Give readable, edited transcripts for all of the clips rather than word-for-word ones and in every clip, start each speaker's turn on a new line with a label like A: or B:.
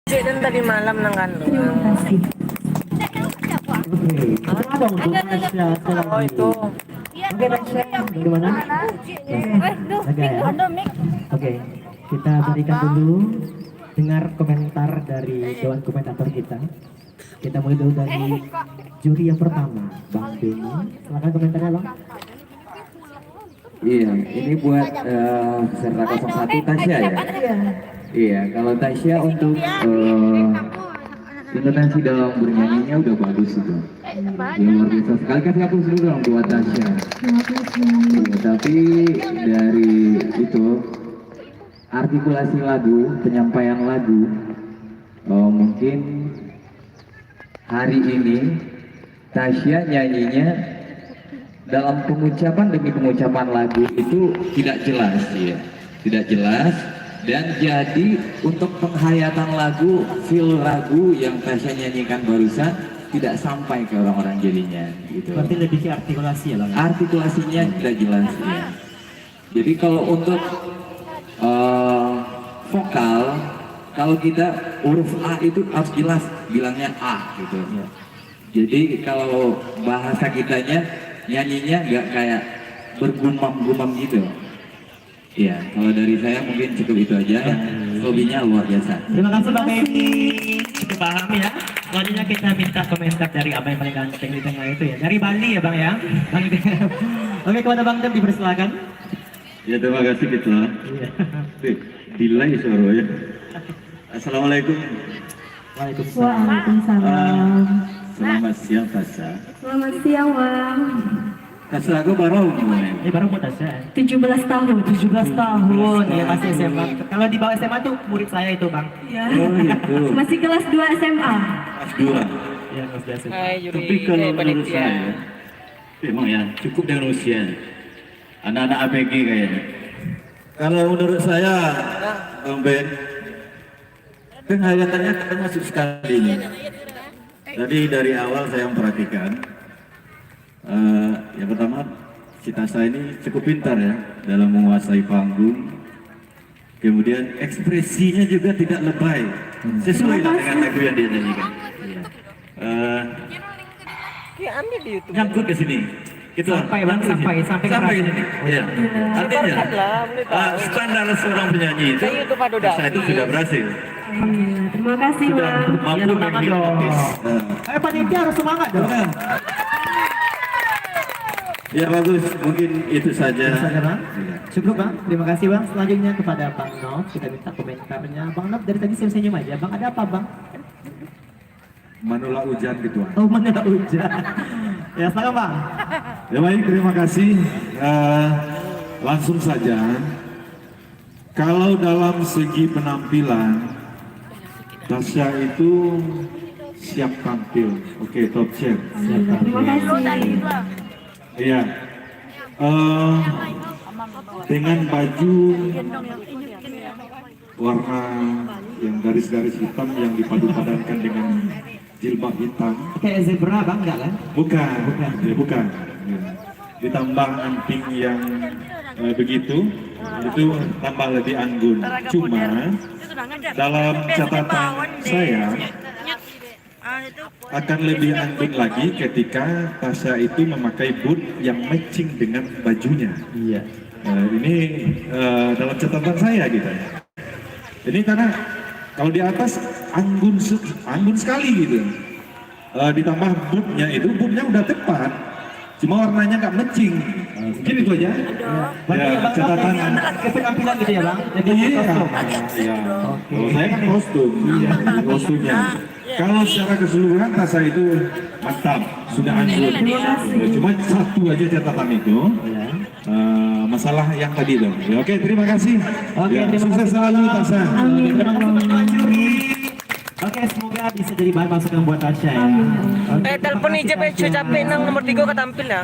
A: Dan tadi malam nang kan.
B: Terima kasih. Oke, ada untuk Tasya
A: Oh itu.
B: Oke, Tasya, bagaimana? Oke, ya. Oke, kita berikan dulu dengar komentar dari dewan komentator kita. Kita mulai dulu dari juri yang pertama, Bang Benny. Silakan komentarnya, Bang.
C: Iya, ini buat peserta 01 Tasya ya. Iya, kalau Tasya untuk intonasi dalam bernyanyinya udah bagus itu. Ya, luar biasa sekali, kasih aku dulu dong buat Tasya. Iya, tapi dari itu artikulasi lagu, penyampaian lagu, mungkin hari ini Tasya nyanyinya dalam pengucapan demi pengucapan lagu itu tidak jelas ya, tidak jelas. Dan jadi untuk penghayatan lagu, feel lagu yang Tasya nyanyikan barusan tidak sampai ke orang-orang jadinya gitu.
B: Berarti lebih ke artikulasi ya, Bang?
C: Artikulasinya tidak jelas ya. Jadi kalau untuk vokal, kalau kita huruf A itu harus jelas bilangnya A gitu. Jadi kalau bahasa kitanya nyanyinya nggak kayak bergumam-gumam gitu. Iya, kalau dari saya mungkin cukup itu aja. Hobinya luar biasa.
B: Terima kasih Bang Benny. Kita paham ya. Selanjutnya kita minta komentar dari apa yang paling ganteng di tengah itu ya. Dari Bali ya Bang ya. Bang Oke, kepada Bang Dem dipersilakan.
D: Ya, terima kasih kita. Delay suara ya. Assalamualaikum.
B: Waalaikumsalam.
D: Selamat siang Tasya.
E: Selamat siang, Bang.
D: Tasya aku baru gimana?
B: Ini baru buat Tasya.
E: 17 tahun.
B: 17 tahun ya, masih SMA. Kalau di bawah SMA tuh murid saya itu Bang.
E: Iya.
D: Oh gitu.
E: Masih kelas 2 SMA.
D: Kelas 2.
B: Iya, kelas biasa.
A: Hai
D: Tapi
A: Yuri.
D: kalau menurut
A: panitia.
D: saya, memang ya cukup dengan usia. Anak-anak APG kayaknya. Kalau menurut saya, Bang Ben, penghayatannya termasuk sekali ini. Tadi dari awal saya memperhatikan, yang pertama, si Tasya ini cukup pintar ya dalam menguasai panggung. Kemudian ekspresinya juga tidak lebay, sesuai lah dengan lagu yang dia nyanyikan.
A: Ya, ambil di YouTube.
D: Nyangkut ke sini. Gitu.
B: Sampai, Bang, sampai
D: ke
B: keras.
D: sini. Iya. Artinya
A: Lebarkan lah, boleh tahu.
D: standar seorang penyanyi itu,
A: Saya YouTube Ado Davi.
D: saya itu sudah berhasil.
E: Iya, terima kasih,
D: Sudah
E: Bang.
D: mampu
B: Iya, semangat
D: menghipnotis.
B: dong. Panitia harus semangat dong.
D: Ya bagus, mungkin itu saja.
B: Itu saja, Bang. Cukup Bang, terima kasih Bang. Selanjutnya kepada Bang Nov, kita minta komentarnya. Bang Nov dari tadi senyum-senyum aja. Bang, ada apa Bang?
D: Menolak hujan gitu.
B: Oh, mana hujan. Ya, silakan Bang.
D: Ya baik, terima kasih. Langsung saja. Kalau dalam segi penampilan, Tasya itu siap tampil. Oke, top chef. Siap
E: Terima kasih.
D: Iya. Dengan baju warna yang garis-garis hitam yang dipadu-padankan dengan jilbab hitam.
B: Kayak zebra Bang, enggak kan?
D: Bukan. Ya, bukan. Ya. Ditambah anting yang begitu, itu tambah lebih anggun. Cuma dalam catatan saya akan lebih anggun lagi ketika Tasya itu memakai boot yang matching dengan bajunya.
B: Iya.
D: Ini dalam catatan saya gitu. Ini karena kalau di atas anggun sekali gitu. Ditambah bootnya itu, bootnya udah tepat, cuma warnanya nggak matching. Mungkin itu aja.
B: Berarti
D: Ya,
B: Bang Nov
D: catatan.
B: ini ke penampilan gitu ya Bang? Jadi
D: Iya.
B: kostum.
D: Iya. Kalau saya kan kostum, iya, kostumnya. Kalau secara keseluruhan Tasya itu mantap, sudah anggun. Cuma satu aja catatan itu. Masalah yang tadi dong. Ya, oke, terima kasih.
B: Oke,
D: Ya,
B: terima
D: sukses
B: kasih.
D: selalu Tasya.
B: Amin. Terima kasih Bang Juri. Oke, semoga bisa jadi bahan masukan buat Tasya ya. Oke,
A: Telepon
B: terima
A: aja
B: kasih,
A: Pecu
B: Tasya.
A: capek nang nomor 3 ketampil ya.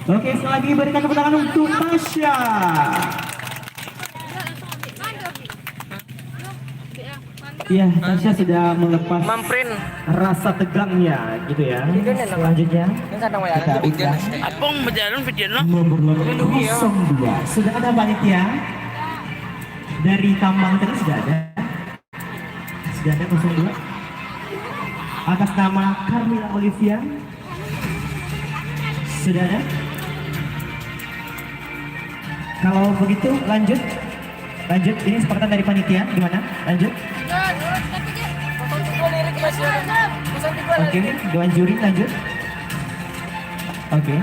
B: Oke, sekali lagi berikan tepuk tangan untuk Tasya. Iya, Tasya sudah melepas
A: Mamprin.
B: rasa tegangnya gitu ya. Selanjutnya
A: Yang kadang wayang
B: kita berikan
A: Abang berjalan video no.
B: nomor 02. Sudah ada panitia dari Kambang tadi sudah ada. Sudah ada 02? Atas nama Carmila Olivia. Sudah ada? Kalau begitu lanjut. Lanjut, ini kesepakatan dari panitia, gimana? Lanjut. Oke, Dewan Juri lanjut. Oke.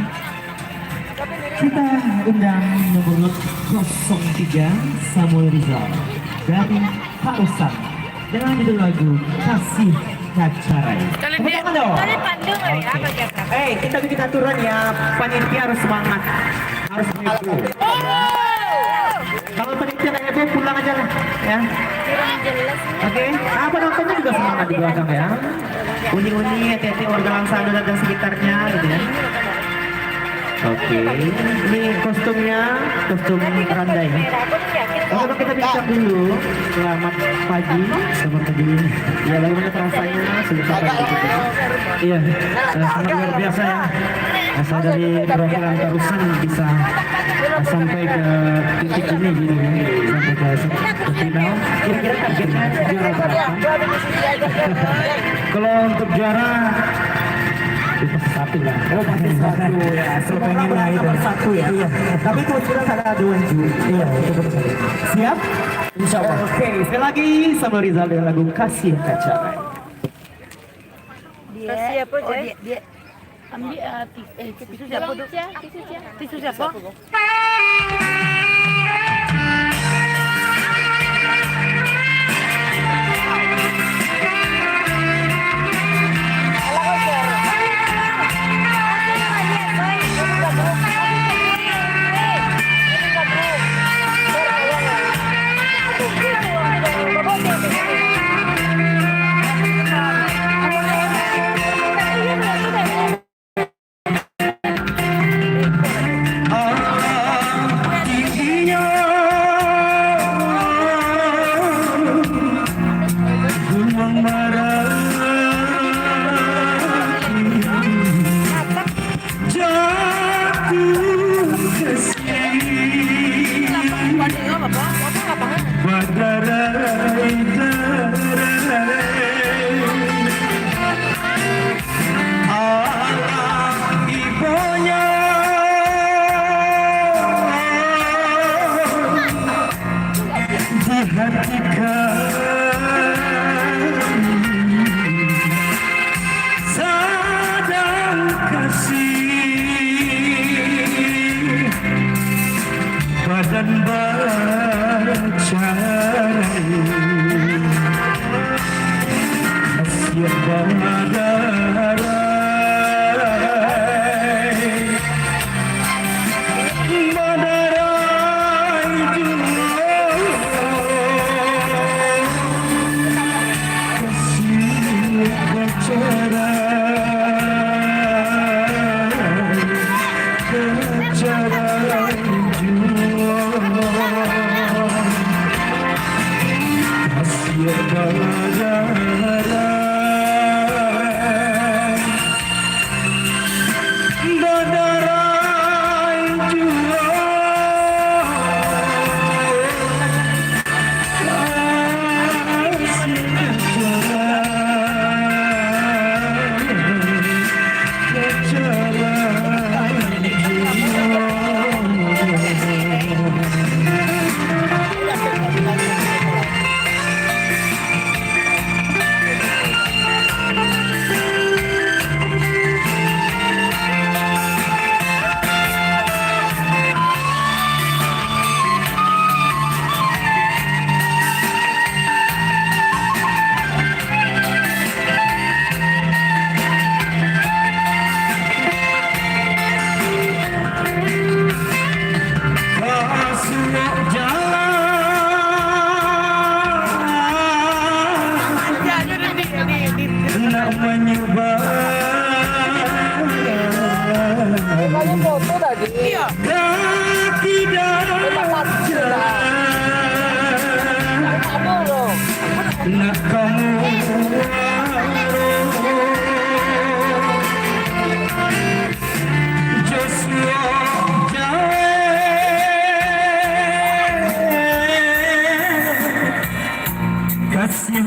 B: Kita undang nomor 03 Samuel Rizal dari Pausan dengan judul lagu Kasih Kacarai. Tepuk tangan dong. Oke. Kita bikin aturan ya, panitia harus semangat, harus heboh. Kalau panitia nggak heboh pulang aja lah, ya. Oke. Nah, penontonnya juga semangat di belakang ya. Uni-uni, hati-hati warga Langsana dan sekitarnya, gitu ya. Oke, ini kostumnya, kostum Randai. Oke, kita bincang dulu. Selamat pagi, selamat pagi. Ya, bagaimana rasanya sudah sampai di titik? Iya, sangat luar biasa ya. Asal dari perwakilan Tarusan bisa sampai ke titik ini gitu ya, sampai ke final. Kira-kira targetnya juara berapa? Kalau untuk juara itu pasti satu lah. Oh pasti satu ya. Pengen lah itu satu ya. Iya. Tapi kebetulan ada Dewan Juri. Iya. Siap? Insya Allah. Oke. Sekali lagi sama Rizal dengan lagu Kasih Kacarai.
F: Kasih apa Jay? Dia ambil tisu siapa dulu? Tisu siapa?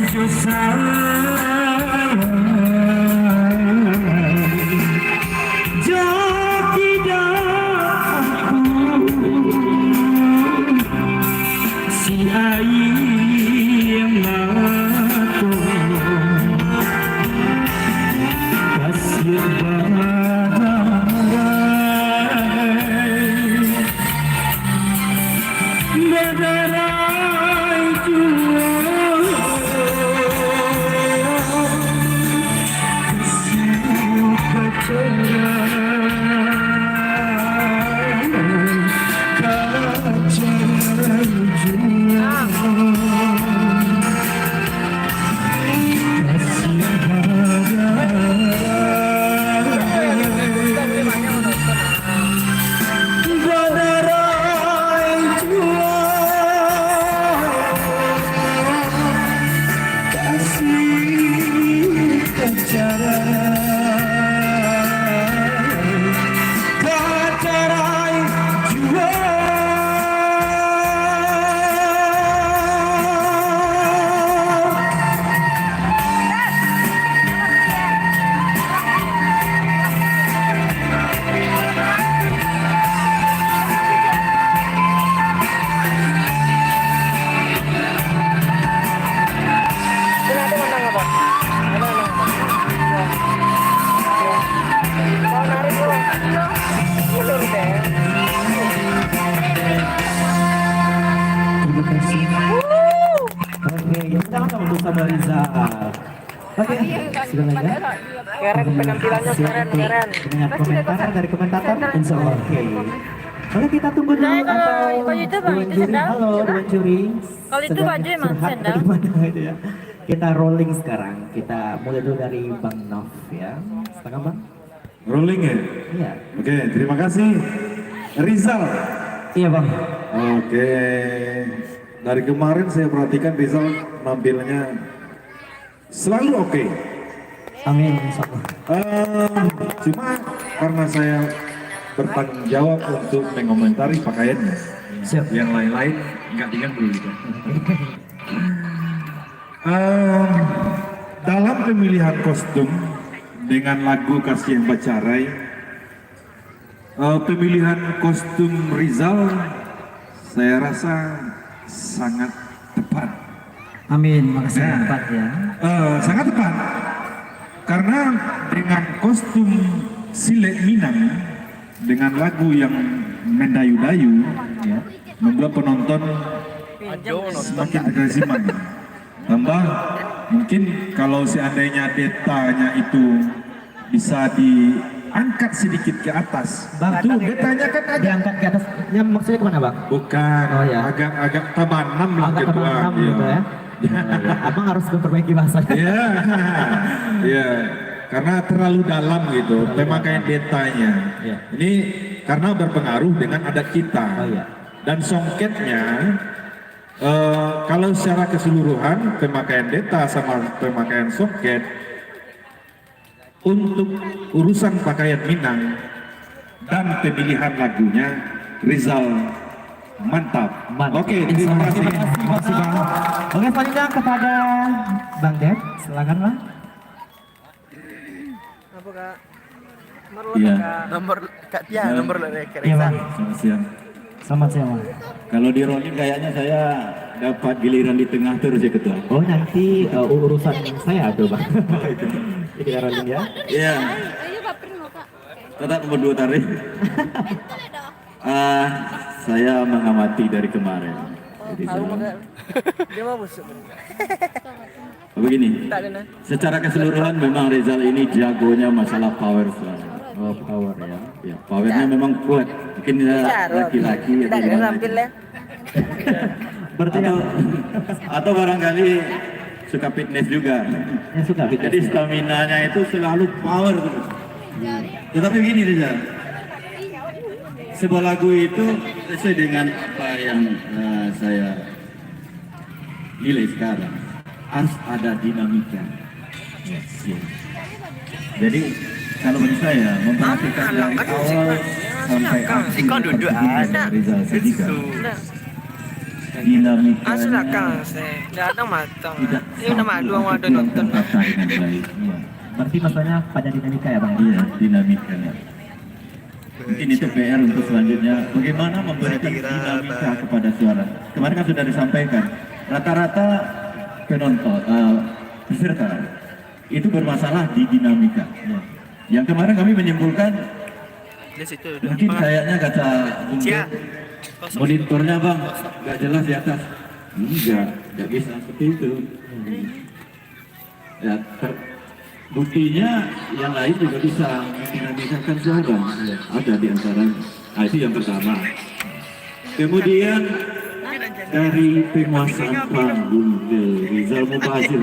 D: cucu sayang, jauh tidak aku si ayam aku kasih badarai jua sama Rizal. Oke, sudah ya.
A: Keren penampilannya, keren.
B: Dengan komentar dari komentator, insya Allah. Oke. Oke, kita tunggu dulu atau Dewan Juri. Halo Dewan Juri.
F: Kalau itu baju emang
B: Curhat
F: sendal.
B: dari mana itu ya. Kita rolling sekarang. Kita mulai dulu dari Bang Nov ya. Setengah Bang.
D: Rolling ya?
B: Iya.
D: Oke, terima kasih. Rizal.
B: Iya Bang.
D: Oke. Dari kemarin saya perhatikan Rizal nampilnya selalu oke.
B: Amin. Insyaallah.
D: Cuma karena saya bertanggung jawab untuk mengomentari pakaiannya,
B: Siap.
D: yang lain-lain nggak diganggu gitu. Dalam pemilihan kostum dengan lagu Kasih Yang Bacarai, pemilihan kostum Rizal saya rasa sangat tepat.
B: Amin. Makasih
D: Nah.
B: tepat ya.
D: Sangat tepat karena dengan kostum Silet Minang dengan lagu yang mendayu-dayu ya, membuat penonton semakin agresiman. Tambah mungkin kalau seandainya detanya itu bisa diangkat sedikit ke atas.
B: Bang,
D: Itu detanya kan ada
B: diangkat ke atas. Ya, maksudnya kemana Bang?
D: bukan
B: Oh, ya.
D: agak tabanam lah
B: Agak
D: gitu.
B: teman-teman gitu ya. Abang harus memperbaiki bahasanya.
D: Iya, iya, karena terlalu dalam gitu pemakaian detanya.
B: Iya.
D: Ini karena berpengaruh dengan adat kita.
B: Oh, iya.
D: Dan songketnya, kalau secara keseluruhan pemakaian deta sama pemakaian songket untuk urusan pakaian Minang dan pemilihan lagunya Rizal mantap. Oke, terima kasih.
B: Makasih Bang. Oke, selanjutnya kepada Bang Ded, silakan Bang.
A: Apa Kak?
C: Iya.
A: Nomor Kak Tia, nomor
B: Iya
A: Keresa.
B: Bang.
C: Selamat siang.
B: Selamat siang Bang.
C: Kalau di rolling kayaknya saya dapat giliran di tengah terus ya ketua.
B: Oh nanti urusan saya tuh Bang. Kita rolling ya.
C: Iya. Tetap nomor 2 tarik. Saya mengamati dari kemarin. Jadi
A: Dia mau busuk.
C: begini.
A: Tak ada.
C: Secara keseluruhan memang Rizal ini jagonya masalah power selalu.
B: Oh power ya.
C: Ya, powernya memang kuat. Mungkin ya laki-laki
A: Tak
C: atau
A: ada
C: gimana.
A: tampil ya.
B: Berarti
C: Atau barangkali suka fitness juga.
B: yang suka
C: Jadi
B: fitness.
C: stamina-nya itu selalu power terus. Tetapi begini Rizal, sebuah lagu itu sesuai dengan apa yang saya nilai sekarang, harus ada dinamika. Jadi kalau bagi saya memperhatikan dari awal sampai akhir
A: Kau duduk
C: pertunjukan
A: ada.
C: Rizal Sadika, dinamika
A: Sudah kan saya. Tidak ada matang.
C: tidak
A: Ini udah madu yang ada nonton.
C: tertata dengan baik. Iya.
B: Berarti maksudnya pada dinamika ya Bang?
C: Iya, dinamikanya. Mungkin itu PR untuk selanjutnya. Bagaimana memberikan dinamika kepada suara. Kemarin kan sudah disampaikan, rata-rata penonton, peserta itu bermasalah di dinamika. Ya. Yang kemarin kami menyimpulkan,
A: Di situ
C: mungkin kayaknya kata Bung
A: Cia.
C: Ben, monitornya bang, nggak jelas di atas. Nggak bisa seperti itu. Ya, buktinya yang lain juga bisa mendinamikakan suara. Ada di antaranya. Nah, itu yang pertama. Kemudian dari penguasaan panggung Rizal Mubazir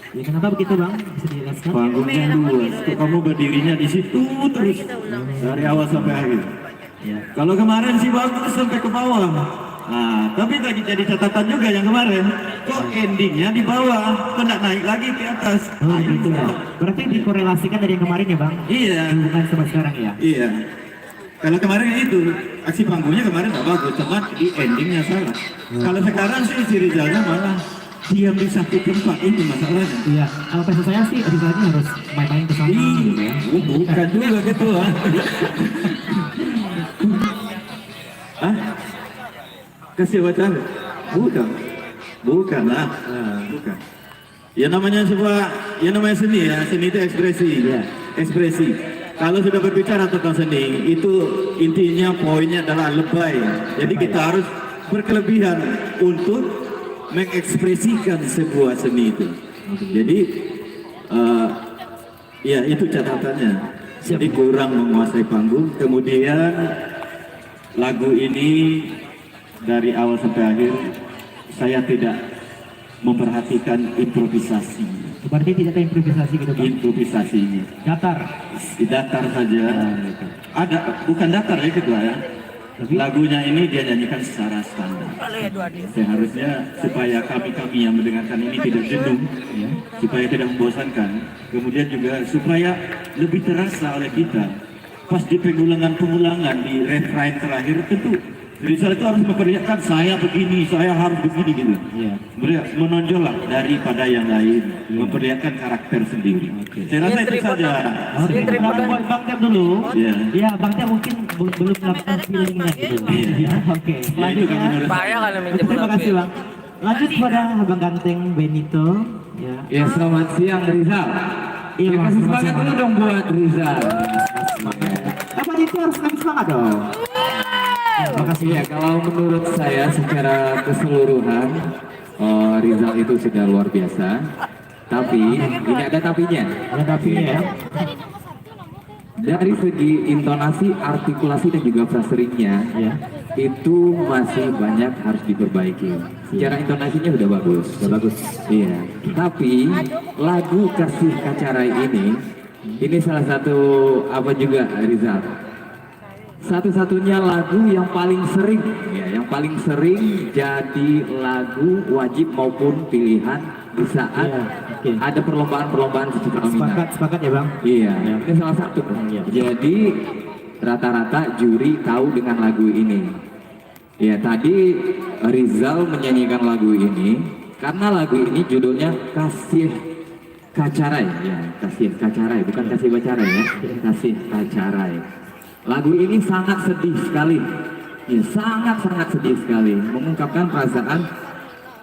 B: Ya kenapa begitu Bang? Bisa dijelaskan?
C: panggungnya luas. Kok kamu berdirinya di situ terus dari awal sampai akhir.
B: Ya.
C: Kalau kemarin sih bagus sampai ke bawah. Nah, tapi tadi jadi catatan juga yang kemarin. Kok endingnya di bawah, kok nggak naik lagi ke atas.
B: Oh gitu ya. Berarti dikorelasikan dari yang kemarin ya Bang?
C: Iya,
B: Bukan sama sekarang ya?
C: iya. Kalau kemarin itu aksi panggungnya kemarin nggak bagus, cuma di endingnya salah. Kalau sekarang sih si Rizalnya malah diam di satu tempat, itu masalahnya.
B: Iya. Kalau pesan saya sih Rizalnya harus main-main ke sana gitu ya.
C: Bukan juga gitu ah. Hah? Kasih wacana? Bukan lah. Bukan. Ya namanya seni ya, seni itu ekspresi.
B: Iya.
C: Ekspresi. Kalau sudah berbicara tentang seni, itu intinya poinnya adalah lebay. Jadi kita harus berkelebihan untuk mengekspresikan sebuah seni itu. Jadi ya itu catatannya. Jadi kurang menguasai panggung. Kemudian lagu ini dari awal sampai akhir saya tidak memperhatikan improvisasi.
B: Berarti tidak ada improvisasi gitu Bang?
C: Improvisasinya datar saja. Ada bukan datar ya kedua ya. Lagunya ini dia nyanyikan secara standar. Seharusnya supaya kami yang mendengarkan ini tidak jenuh, ya, supaya tidak membosankan. Kemudian juga supaya lebih terasa oleh kita. Pas di pengulangan di refrain terakhir tentu Rizal itu harus memperlihatkan saya begini, saya harus begini gitu.
B: Iya.
C: Menonjol lah daripada yang lain, memperlihatkan karakter sendiri. Saya rasa itu saja.
B: Buat Bang Tep dulu.
C: Iya.
B: Ya Bang Tep mungkin belum melakukan feeling-nya gitu.
C: Iya.
B: Oke.
C: Ya, itu
B: Selanjutnya.
C: kami harus-
A: Bahaya kalau minjem
B: Terima
A: HP.
B: kasih Bang. Lanjut pada Abang Ganteng Benito. Ya.
C: Ya selamat siang Rizal.
B: Iya,
C: Ya,
B: Mas.
C: kasih semangat dulu dong buat Rizal.
B: Apa itu harus kasih semangat dong?
C: Terima kasih ya. Kalau menurut saya secara keseluruhan Rizal itu sudah luar biasa. Tapi ini ada tapinya.
B: Ada tapinya ya.
C: Dari segi intonasi, artikulasi dan juga phrasingnya
B: Ya.
C: itu masih banyak harus diperbaiki. Secara intonasinya udah bagus. Iya. Tapi lagu Kasih Kacarai ini salah satu apa juga Rizal. Satu-satunya lagu yang paling sering, ya, yang paling sering jadi lagu wajib maupun pilihan di saat
B: Iya, oke.
C: ada perlombaan sejuta minat.
B: Sepakat ya Bang.
C: Iya, ini salah satu.
B: Iya.
C: Jadi rata-rata juri tahu dengan lagu ini. Ya tadi Rizal menyanyikan lagu ini karena lagu ini judulnya Kasih Kacarai, ya Kasih Kacarai, bukan Kasih Bacarai ya, Kasih Kacarai. Lagu ini sangat sedih sekali, ya sangat sedih sekali, mengungkapkan perasaan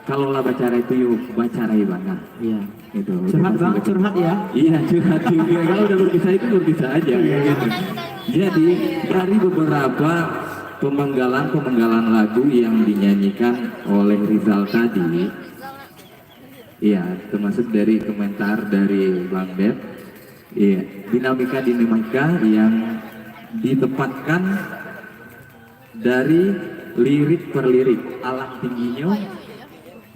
C: kalau lah bacarai itu yuk bacarai banget.
B: Iya.
C: Gitu.
B: Curhat Bang, curhat ya.
C: Iya curhat juga. Kalau udah berpisah itu berpisah aja. Gitu. Jadi dari beberapa pemenggalan lagu yang dinyanyikan oleh Rizal tadi, iya termasuk dari komentar dari Bang Beb, iya dinamika yang ditempatkan dari lirik per lirik alam tingginya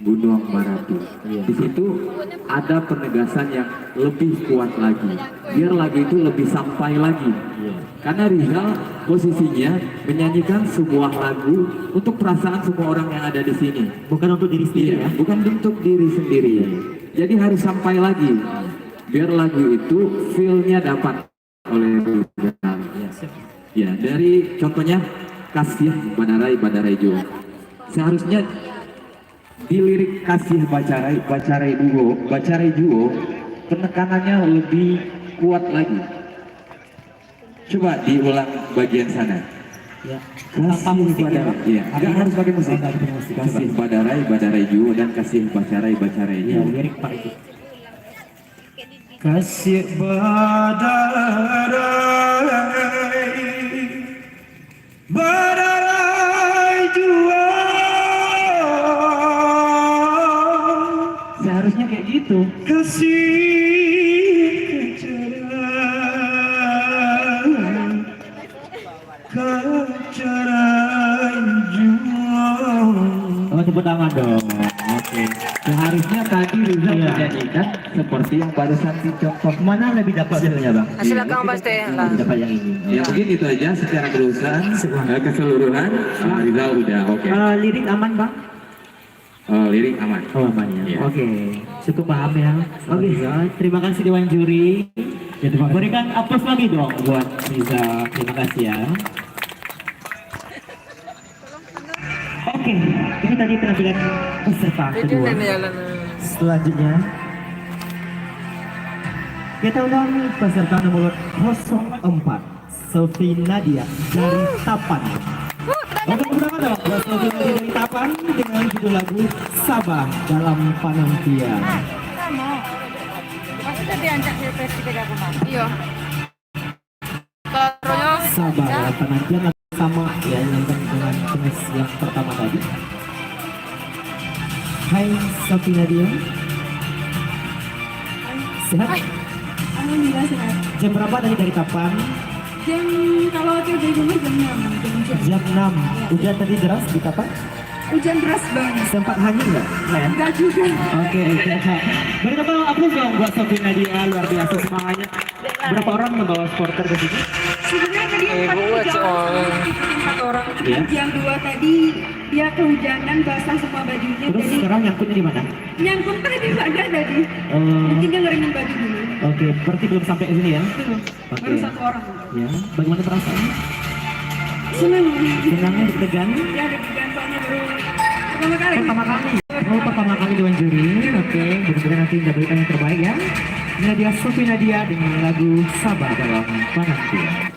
C: Gunung Marapi. Di situ ada penegasan yang lebih kuat lagi, biar lagu itu lebih sampai lagi. Karena Rizal posisinya menyanyikan sebuah lagu untuk perasaan semua orang yang ada di sini,
B: Bukan untuk diri sendiri ya.
C: bukan untuk diri sendiri. Jadi harus sampai lagi, biar lagu itu feel-nya dapat oleh Rizal. Ya, dari contohnya Kasih Badarai Jo. seharusnya di lirik kasih bacarai duo penekanannya lebih kuat lagi. Coba diulang bagian sana.
B: Ya.
C: Kasih badarai, iya, nggak harus pakai musik.
B: Oh, nggak pakai musik.
C: Kasih badarai duo dan kasih bacarai
B: Ya,
C: duo.
B: lirik Pak itu.
D: Kasih badarai jua.
B: Seharusnya kayak gitu.
D: Kasih kecarai jua.
B: Oh, tepuk tangan dong. Oke.
C: Seharusnya tadi Rizal
B: Iya.
C: menyanyikan seperti yang barusan dicontoh.
B: Mana lebih dapat hasilnya, Bang?
A: Hasil akang pasti lah.
B: Lebih dapat yang ini.
C: Ya mungkin itu aja secara keseluruhan. Rizal udah oke.
B: Lirik aman, Bang?
C: Lirik aman.
B: Oh, aman ya.
C: Iya.
B: Oke. Cukup paham ya. Oke. Terima kasih Dewan Juri. Ya, berikan aplaus lagi dong buat Riza. Terima kasih ya. Oke, ini tadi penampilan peserta
A: Itu
B: kedua.
A: na jalan.
B: Selanjutnya kita undang peserta nomor 04 Sofi Nadia dari Tapan. Untuk pertama dong buat Sofi Nadia dari Tapan dengan judul lagu Sabah dalam Panantian.
F: Maksudnya diajak di festival aku mah.
A: Iya. Taruhnya
B: Sabah dalam Panantian sama ya yang dengan jenis yang pertama tadi. Hai Sofi Nadia. Sehat?
E: Alhamdulillah sehat.
B: Jam berapa tadi dari Tapan?
E: Jam kalau waktu dari rumah jam 6.
B: Jam 6. Hujan tadi deras di Tapan?
E: Hujan deras banget.
B: Sempat hanyut nggak? Nggak ya?
E: Enggak juga.
B: Oke, sehat. Beri tepuk tangan dong buat Sofi Nadia, luar biasa semangatnya. Berapa orang membawa supporter ke sini?
E: Sebenarnya tadi empat
A: buat
E: tiga orang,
A: soalnya.
E: ikutin 4 orang.
B: Iya.
E: Jam 2 tadi dia kehujanan basah semua bajunya.
B: Terus
E: Jadi
B: sekarang nyangkutnya di mana?
E: nyangkut tadi nggak ada tadi.
B: Oh,
E: Mungkin dia ngeringin baju dulu.
B: oke, berarti belum sampai ke sini ya?
E: Belum.
B: Oke.
E: Baru 1 orang.
B: Ya, bagaimana perasaannya?
E: Senang.
B: Senangnya deg-degan?
E: Ya deg-degan soalnya baru pertama kali.
B: Pertama kali. Oh, pertama kali Dewan Juri. Oke, mudah-mudahan nanti kita berikan yang terbaik ya. Ini dia Sofi Nadia dengan lagu Sabah dalam Panantian.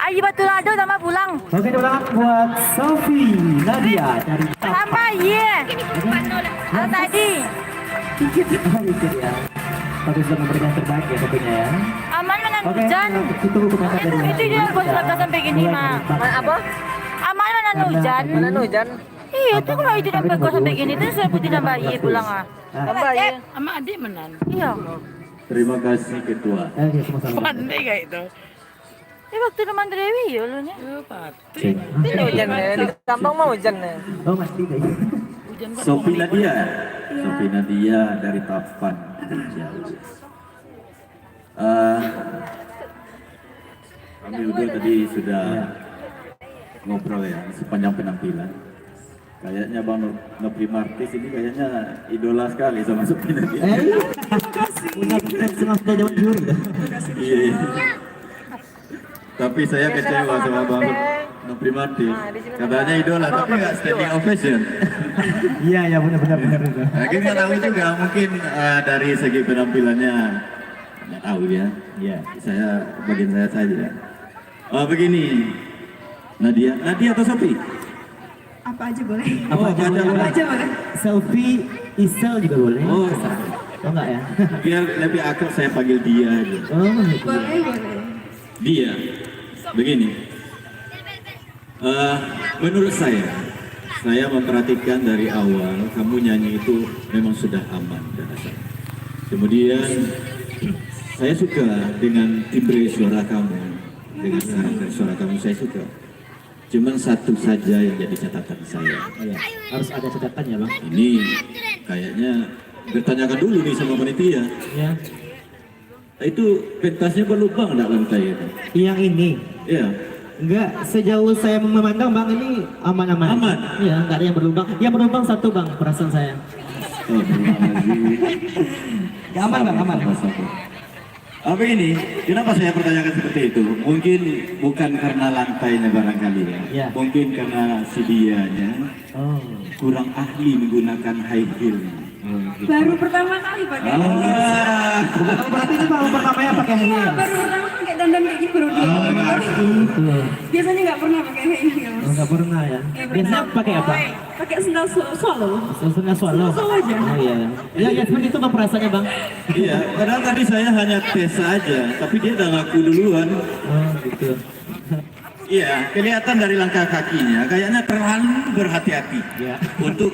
F: Ayo batu lado sama pulang.
B: Oke, ulangan buat Sofi Nadia dari
F: Sama iya. Tadi.
B: Dikit ya. Tapi sudah memberikan terbaik ya tentunya ya.
F: Aman mana
B: Oke,
F: hujan.
B: kita tunggu komentar dari
F: Itu dia bos laka sampai gini mah.
A: Apa?
F: Aman mana hujan.
A: Mana hujan?
F: Iya, itu kalau itu sampai kau sampai gini tuh saya putih dan bayi pulang ah.
A: Tambah ya.
F: Sama adik menan. Iya.
C: Terima kasih Ketua.
B: Oke, sama-sama.
F: Pandai kayak itu. Waktu teman Dewi ya lu nya.
B: Cek.
A: Ini hujan ya. Di Tambang mau hujan ya.
B: Oh, Mas tidak.
C: Sofi Nadia. Sofi Nadia dari Tapan Jauh. Kami udah tadi sudah ngobrol ya sepanjang penampilan. Kayaknya Bang Nopri Martis ini kayaknya idola sekali sama Sofi Nadia.
B: Punya setengah jam juri.
C: Iya. Tapi saya kecewa sama Bang Nopri Martis. Katanya idola tapi nggak standing ovation.
B: Iya, benar itu.
C: Nah, kita tahu juga mungkin dari segi penampilannya nggak tahu ya.
B: Iya.
C: Saya bagian saya saja. Begini, Nadia atau Sofi?
E: Apa aja boleh.
B: Apa aja boleh.
E: Apa aja boleh.
B: Selfie isel juga boleh.
C: Oh,
B: Oh enggak ya?
C: biar lebih akrab saya panggil dia aja.
B: Oh, gitu.
E: Boleh, boleh.
C: Dia, begini. Menurut saya memperhatikan dari awal kamu nyanyi itu memang sudah aman dan asal. Kemudian saya suka dengan timbre suara kamu, dengan karakter suara kamu saya suka. Cuman satu saja yang jadi catatan saya.
B: Iya. Harus ada catatannya, Bang.
C: Ini kayaknya bertanyakan dulu nih sama panitia.
B: Ya.
C: Itu pentasnya berlubang enggak lantai itu?
B: Yang ini.
C: Iya.
B: Enggak, sejauh saya memandang Bang ini aman-aman.
C: Aman?
B: Iya, enggak ada yang berlubang. Yang berlubang satu Bang, perasaan saya.
C: Oh,
B: Ya, aman Bang, aman.
C: Apa ini? Kenapa saya pertanyakan seperti itu? Mungkin bukan karena lantainya barangkali ya.
B: Ya.
C: Mungkin karena si dianya
B: Oh.
C: kurang ahli menggunakan high heel.
E: Baru pertama kali pakai.
B: Berarti itu baru pertamanya pakai ini ya?
E: Baru pertama pakai dandan kayak gini baru dia.
B: Itu.
E: Biasanya nggak pernah pakai kayak gini. Mas.
B: Enggak pernah ya.
E: Nggak pernah.
B: Biasanya pakai apa?
E: Pakai sendal solo.
B: Susunya swallow.
E: Swallow aja.
B: Oh iya. Ya seperti itu Bang perasaannya Bang.
C: Iya, padahal tadi saya hanya tes saja, tapi dia udah ngaku duluan.
B: Oh gitu.
C: Iya, kelihatan dari langkah kakinya, kayaknya terlalu berhati-hati
B: Ya.
C: untuk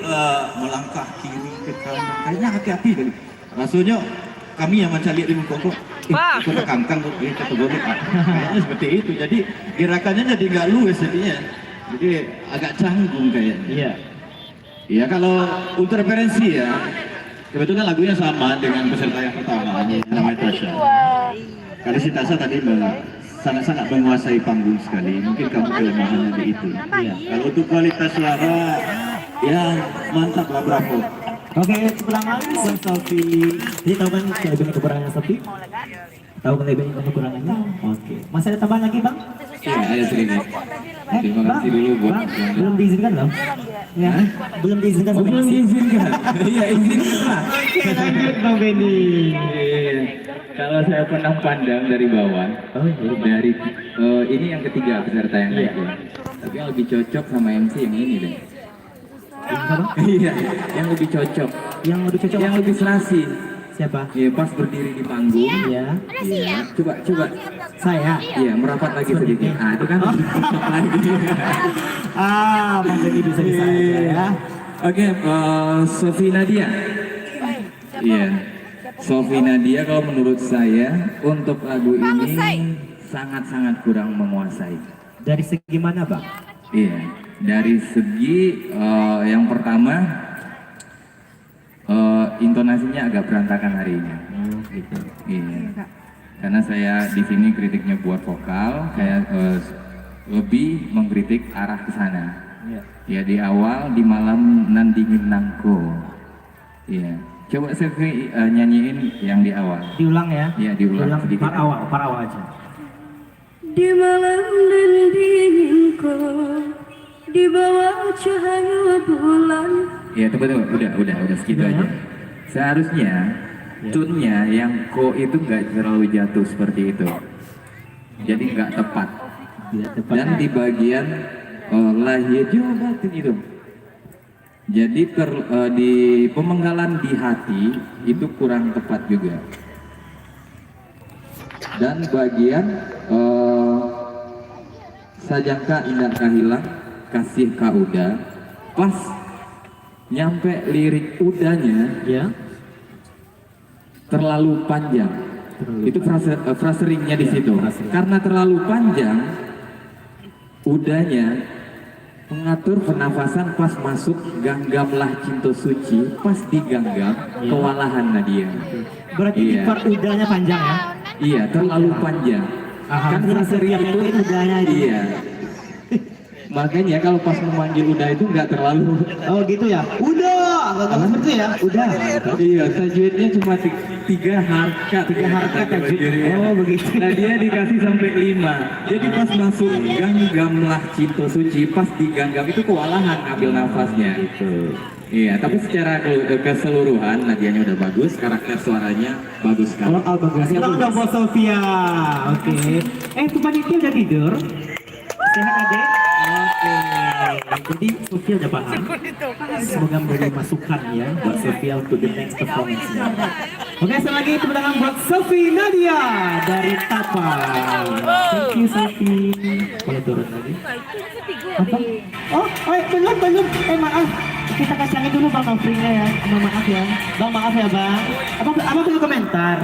C: melangkah kiri ke kanan. Kayaknya hati-hati kali. Rasanya kami yang mencari ilmu kongkong,
A: Pak.
C: kita kangkang, kita kebobek. Kayaknya seperti itu. Jadi gerakannya jadi nggak luwes jadinya. Jadi agak canggung kayaknya.
B: Iya.
C: Iya, kalau untuk referensi ya, kebetulan lagunya sama dengan peserta yang pertama, namanya Tasya. Kalau si Tasya tadi sangat-sangat menguasai panggung sekali. Mungkin kamu kelemahannya di itu.
B: Iya.
C: Kalau untuk kualitas suara, ya mantap lah, bravo.
B: Oke, ulangan buat Sofi. Jadi tahu kan kelebihan kekurangannya Sofi? Tahu kelebihan dan kekurangannya? Oke. Masih ada tambahan lagi Bang?
C: Iya, ada sedikit. Terima
B: Bang,
C: kasih dulu buat
B: Bang, belum diizinkan loh? Ya, belum diizinkan.
C: belum diizinkan. Iya, izinkan.
B: Oke, lanjut Bang Benny.
C: Kalau saya pernah pandang dari bawah,
B: Oh, iya.
C: dari ini yang ketiga peserta yang naik ya. Tapi yang lebih cocok sama MC yang ini deh. Iya, yang lebih cocok,
B: Yang lebih cocok
C: yang lebih serasi.
B: siapa?
C: Iya, pas berdiri di panggung.
B: Ya,
C: Iya, coba.
B: saya.
C: Iya, merapat lagi sedikit. Ah, itu kan. lagi.
B: Bang Benny bisa-bisa aja ya.
C: Oke, Sofi Nadia. Iya, Sofi Nadia kalau menurut saya untuk lagu ini sangat-sangat kurang menguasai.
B: Dari segi mana Bang?
C: Iya, dari segi yang pertama intonasinya agak berantakan hari ini.
B: Gitu.
C: Iya, karena saya di sini kritiknya buat vokal, saya lebih mengkritik arah ke sana.
B: Iya.
C: Ya di awal di malam nan dingin nangko. Iya, coba saya nyanyiin yang di awal.
B: Diulang ya?
C: Iya, diulang sedikit.
B: Par awal aja.
E: Di malam dan dinginku, di bawah cahaya bulan.
C: Iya, betul. Udah segitu
B: Udah,
C: aja.
B: ya?
C: Seharusnya tune-nya yang ko itu nggak terlalu jatuh seperti itu. Jadi nggak tepat.
B: Tidak tepat.
C: Dan di bagian lahir Jawa batin itu. Jadi di pemenggalan di hati itu kurang tepat juga. Dan bagian sajangka indah kahilang kasih kauda, pas nyampe lirik udahnya
B: Ya.
C: terlalu panjang. Itu fraseringnya di situ. Karena terlalu panjang, udahnya mengatur pernafasan pas masuk ganggamlah cinta suci, pas diganggam kewalahan Nadia.
B: Berarti di
C: Iya.
B: part udahnya panjang ya?
C: Iya, terlalu panjang. Kan frasering itu
B: udahnya itu.
C: iya. Makanya kalau pas memanggil udah itu nggak terlalu.
B: Oh gitu ya? Udah! Nggak seperti ya? Udah.
C: Iya, tajwidnya cuma 3 harkat.
B: 3 harkat tajwid. Oh begitu.
C: Nah dia dikasih sampai 5. Jadi pas masuk ganggamlah cinta suci, pas diganggam itu kewalahan ngambil nafasnya. Iya, tapi secara keseluruhan nadianya udah bagus, karakter suaranya bagus sekali.
B: Oh, bagus. Selamat dong buat Sofia. Oke. Itu panitia udah tidur? Sehat adek? Oke. Jadi Sofia udah paham. Semoga memberi masukan ya buat Sofia untuk the next performance. Oke, sekali lagi tepuk tangan buat Sofi Nadia dari Tapang. Thank you Sofi. Boleh turun lagi? Apa? Oh, belum. Maaf. Kita kasih dulu Bang Nofrinya ya. Maaf ya. Bang maaf ya Bang. Abang perlu komentar.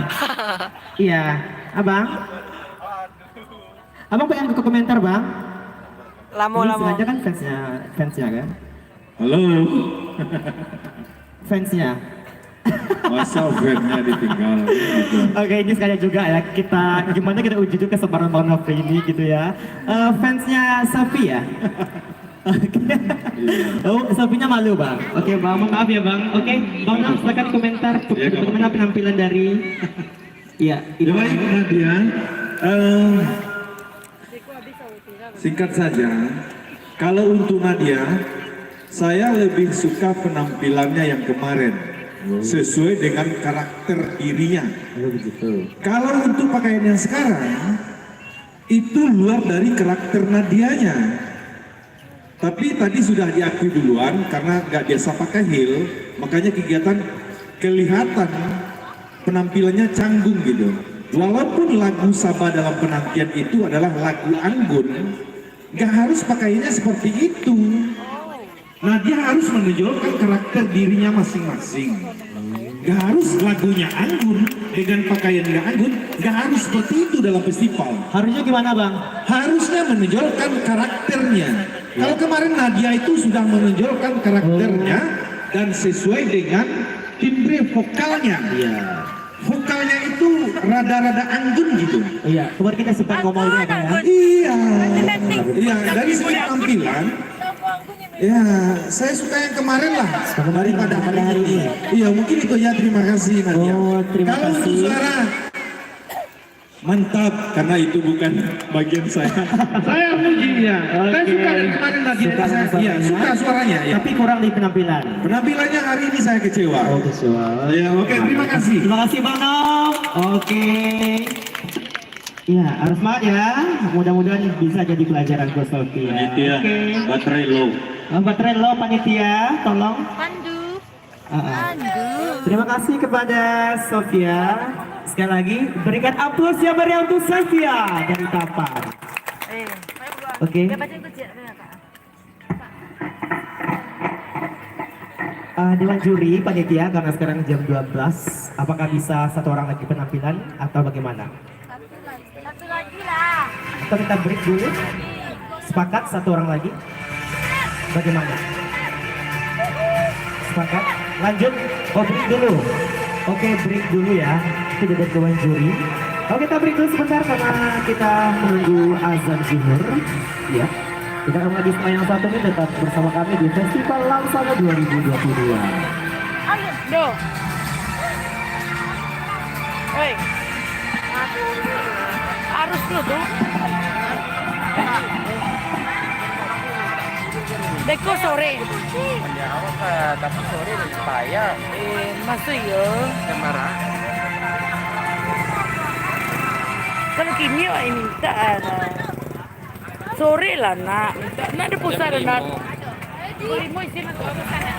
B: Iya, Abang. Abang pengen ke komentar Bang.
A: Lamo.
B: Ini sengaja kan fansnya kan?
D: Halo.
B: Fansnya.
D: Masa fan-nya ditinggal gitu.
B: Oke, ini sekali juga ya gimana kita uji juga kesabaran Bang Nofri ini gitu ya. Fansnya Safi ya. Oke. Oh, Safinya malu Bang. Oke Bang, maaf ya Bang. Oke, Bang Naf silakan komentar bagaimana penampilan dari. Iya,
D: Ya baik Nadia. Singkat saja, kalau untuk Nadia, saya lebih suka penampilannya yang kemarin, sesuai dengan karakter dirinya. Kalau untuk pakaian yang sekarang, itu luar dari karakter Nadianya. Tapi tadi sudah diakui duluan, karena nggak biasa pakai heel, makanya kegiatan kelihatan penampilannya canggung gitu. Walaupun lagu Sabah dalam penantian itu adalah lagu anggun, nggak harus pakaiannya seperti itu. Nah dia harus menunjukkan karakter dirinya masing-masing. Nggak harus lagunya anggun dengan pakaian nggak anggun, nggak harus seperti itu dalam festival.
B: Harusnya gimana Bang?
D: Harusnya menonjolkan karakternya. Kalau kemarin Nadia itu sudah menonjolkan karakternya dan sesuai dengan timbre vokalnya.
B: Iya.
D: Vokalnya itu rada-rada anggun gitu.
B: Iya, kemarin kita sempat ngomongnya kan ya.
D: Iya. Iya, dari segi tampilan. Ya, saya suka yang kemarin lah daripada hari ini. Iya, mungkin itu ya. Terima kasih Nadia.
B: Oh, terima
D: Kalau untuk
B: kasih.
D: suara mantap, karena itu bukan bagian saya. Saya mujinya. Saya suka yang kemarin Nadia.
B: Suka
D: Saya,
B: suaranya.
D: iya, suka suaranya. Ya.
B: Tapi kurang di penampilan.
D: Penampilannya hari ini saya kecewa.
B: Oh, kecewa.
D: Ya, oke, terima kasih.
B: Terima kasih Bang Nom. Oke. Ya, harus semangat ya. Mudah-mudahan bisa jadi pelajaran buat Sofi ya.
D: Panitia,
B: Oke.
D: baterai low.
B: Baterai lo panitia, tolong.
F: Pandu.
B: Terima kasih kepada Sofia. Sekali lagi berikan aplaus yang meriah untuk Sofia dari Tapang. Oke. Dewan juri panitia, karena sekarang jam 12, apakah bisa satu orang lagi penampilan atau bagaimana?
F: Satu lagi lah.
B: Atau kita break dulu? Sepakat satu orang lagi? Bagaimana? Sepakat? Lanjut? Oh, break dulu. Oke, break dulu ya. Itu dari Dewan juri. Oke, kita break dulu sebentar karena kita menunggu azan zuhur. Ya. Kita akan lagi yang satu ini tetap bersama kami di Festival Langsana 2022.
F: Ayo, do. Hei. Harus lu tuh. Beko sore.
A: Tapi sore payah.
F: Masuk ya.
A: Marah.
F: Kalau kini wah ini tak ada. Sore lah nak. Nak ada pusat nak. Boleh mau isi masuk sana.